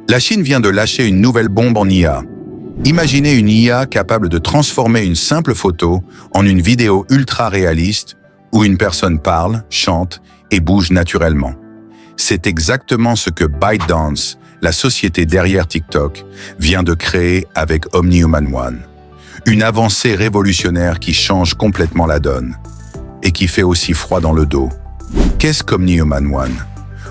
La Chine vient de lâcher une nouvelle bombe en IA. Imaginez une IA capable de transformer une simple photo en une vidéo ultra réaliste où une personne parle, chante et bouge naturellement. C'est exactement ce que ByteDance, la société derrière TikTok, vient de créer avec OmniHuman One. Une avancée révolutionnaire qui change complètement la donne et qui fait aussi froid dans le dos. Qu'est-ce qu'OmniHuman One?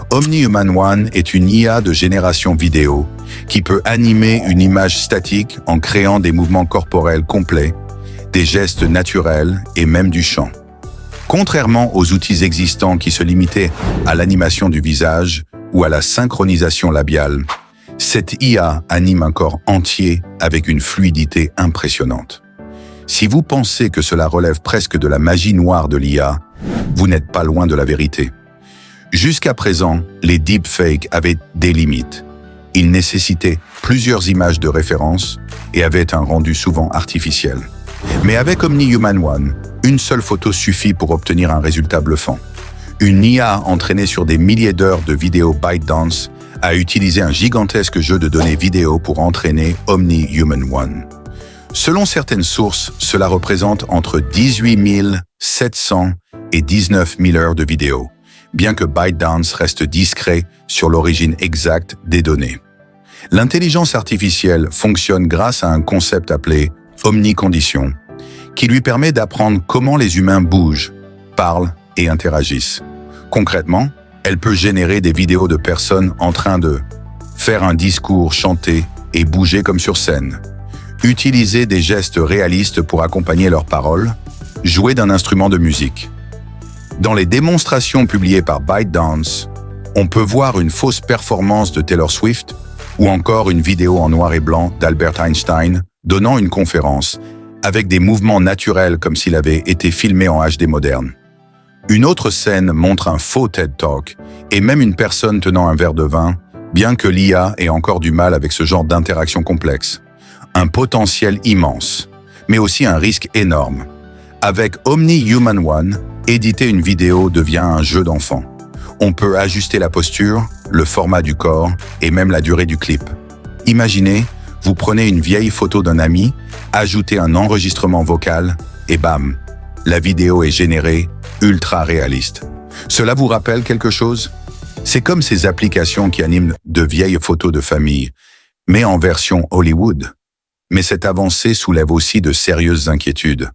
OmniHuman One est une IA de génération vidéo qui peut animer une image statique en créant des mouvements corporels complets, des gestes naturels et même du chant. Contrairement aux outils existants qui se limitaient à l'animation du visage ou à la synchronisation labiale, cette IA anime un corps entier avec une fluidité impressionnante. Si vous pensez que cela relève presque de la magie noire de l'IA, vous n'êtes pas loin de la vérité. Jusqu'à présent, les deepfakes avaient des limites. Ils nécessitaient plusieurs images de référence et avaient un rendu souvent artificiel. Mais avec OmniHuman One, une seule photo suffit pour obtenir un résultat bluffant. Une IA entraînée sur des milliers d'heures de vidéos ByteDance a utilisé un gigantesque jeu de données vidéo pour entraîner OmniHuman One. Selon certaines sources, cela représente entre 18 700 et 19 000 heures de vidéos, bien que ByteDance reste discret sur l'origine exacte des données. L'intelligence artificielle fonctionne grâce à un concept appelé omnicondition, qui lui permet d'apprendre comment les humains bougent, parlent et interagissent. Concrètement, elle peut générer des vidéos de personnes en train de faire un discours, chanter et bouger comme sur scène, utiliser des gestes réalistes pour accompagner leurs paroles, jouer d'un instrument de musique. Dans les démonstrations publiées par ByteDance, on peut voir une fausse performance de Taylor Swift ou encore une vidéo en noir et blanc d'Albert Einstein donnant une conférence avec des mouvements naturels comme s'il avait été filmé en HD moderne. Une autre scène montre un faux TED Talk et même une personne tenant un verre de vin, bien que l'IA ait encore du mal avec ce genre d'interaction complexe. Un potentiel immense, mais aussi un risque énorme. Avec OmniHuman One, éditer une vidéo devient un jeu d'enfant. On peut ajuster la posture, le format du corps et même la durée du clip. Imaginez, vous prenez une vieille photo d'un ami, ajoutez un enregistrement vocal et bam, la vidéo est générée, ultra réaliste. Cela vous rappelle quelque chose? C'est comme ces applications qui animent de vieilles photos de famille, mais en version Hollywood. Mais cette avancée soulève aussi de sérieuses inquiétudes.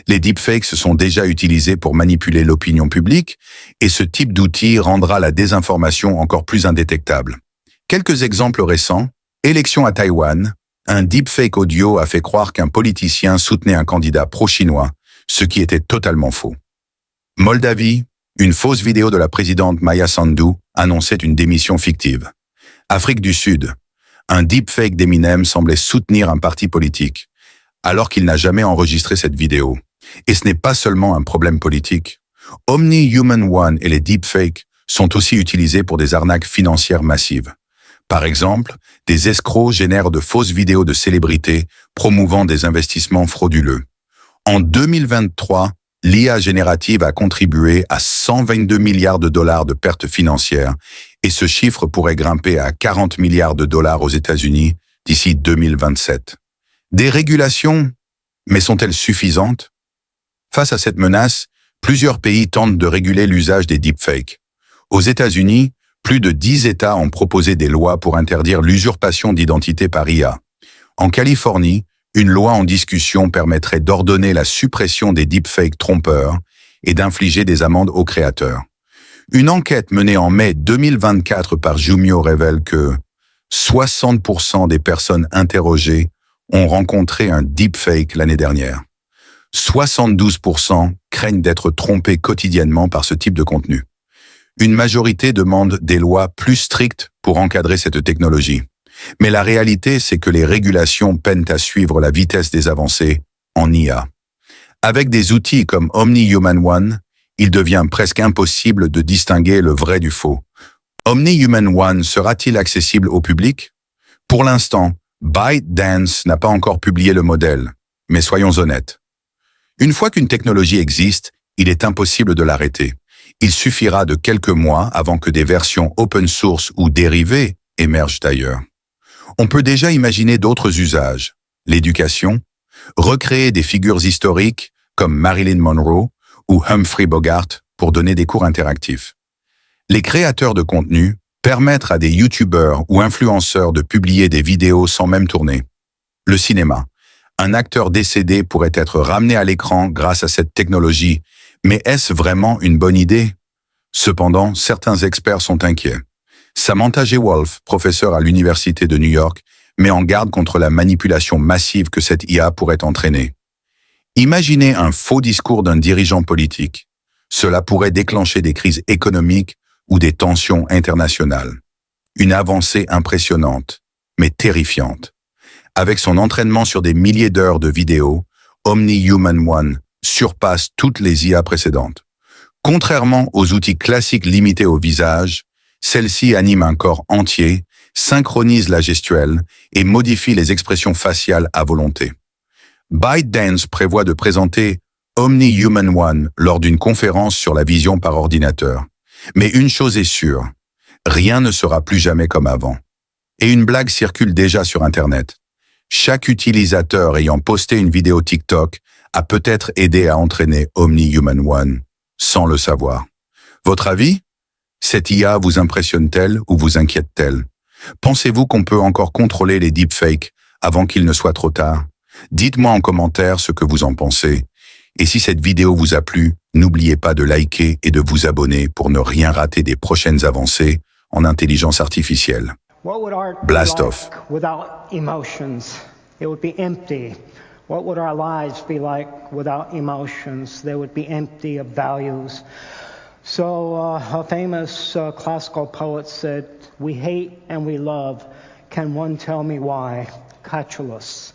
Les deepfakes se sont déjà utilisés pour manipuler l'opinion publique et ce type d'outil rendra la désinformation encore plus indétectable. Quelques exemples récents. Élection à Taïwan, un deepfake audio a fait croire qu'un politicien soutenait un candidat pro-chinois, ce qui était totalement faux. Moldavie, une fausse vidéo de la présidente Maya Sandu annonçait une démission fictive. Afrique du Sud, un deepfake d'Eminem semblait soutenir un parti politique, alors qu'il n'a jamais enregistré cette vidéo. Et ce n'est pas seulement un problème politique. OmniHuman One et les deepfakes sont aussi utilisés pour des arnaques financières massives. Par exemple, des escrocs génèrent de fausses vidéos de célébrités promouvant des investissements frauduleux. En 2023, l'IA générative a contribué à 122 milliards de dollars de pertes financières et ce chiffre pourrait grimper à 40 milliards de dollars aux États-Unis d'ici 2027. Des régulations, mais sont-elles suffisantes? Face à cette menace, plusieurs pays tentent de réguler l'usage des deepfakes. Aux États-Unis, plus de 10 États ont proposé des lois pour interdire l'usurpation d'identité par IA. En Californie, une loi en discussion permettrait d'ordonner la suppression des deepfakes trompeurs et d'infliger des amendes aux créateurs. Une enquête menée en mai 2024 par Jumio révèle que 60% des personnes interrogées ont rencontré un deepfake l'année dernière. 72% craignent d'être trompés quotidiennement par ce type de contenu. Une majorité demande des lois plus strictes pour encadrer cette technologie. Mais la réalité, c'est que les régulations peinent à suivre la vitesse des avancées en IA. Avec des outils comme OmniHuman One, il devient presque impossible de distinguer le vrai du faux. OmniHuman One sera-t-il accessible au public? Pour l'instant, ByteDance n'a pas encore publié le modèle, mais soyons honnêtes. Une fois qu'une technologie existe, il est impossible de l'arrêter. Il suffira de quelques mois avant que des versions open source ou dérivées émergent d'ailleurs. On peut déjà imaginer d'autres usages. L'éducation, recréer des figures historiques comme Marilyn Monroe ou Humphrey Bogart pour donner des cours interactifs. Les créateurs de contenu, permettre à des youtubeurs ou influenceurs de publier des vidéos sans même tourner. Le cinéma. Un acteur décédé pourrait être ramené à l'écran grâce à cette technologie, mais est-ce vraiment une bonne idée? Cependant, certains experts sont inquiets. Samantha G. Wolf, professeure à l'Université de New York, met en garde contre la manipulation massive que cette IA pourrait entraîner. Imaginez un faux discours d'un dirigeant politique. Cela pourrait déclencher des crises économiques ou des tensions internationales. Une avancée impressionnante, mais terrifiante. Avec son entraînement sur des milliers d'heures de vidéos, Omni-Human One surpasse toutes les IA précédentes. Contrairement aux outils classiques limités au visage, celle-ci anime un corps entier, synchronise la gestuelle et modifie les expressions faciales à volonté. ByteDance prévoit de présenter Omni-Human One lors d'une conférence sur la vision par ordinateur. Mais une chose est sûre, rien ne sera plus jamais comme avant. Et une blague circule déjà sur Internet. Chaque utilisateur ayant posté une vidéo TikTok a peut-être aidé à entraîner Omni-Human One, sans le savoir. Votre avis? Cette IA vous impressionne-t-elle ou vous inquiète-t-elle? Pensez-vous qu'on peut encore contrôler les deepfakes avant qu'il ne soit trop tard? Dites-moi en commentaire ce que vous en pensez. Et si cette vidéo vous a plu, n'oubliez pas de liker et de vous abonner pour ne rien rater des prochaines avancées en intelligence artificielle. Blast off. Without emotions, it would be empty. What would our lives be like without emotions? They would be empty of values. So a famous classical poet said, "We hate and we love. Can one tell me why?" Catullus.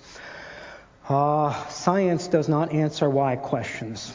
Science does not answer why questions.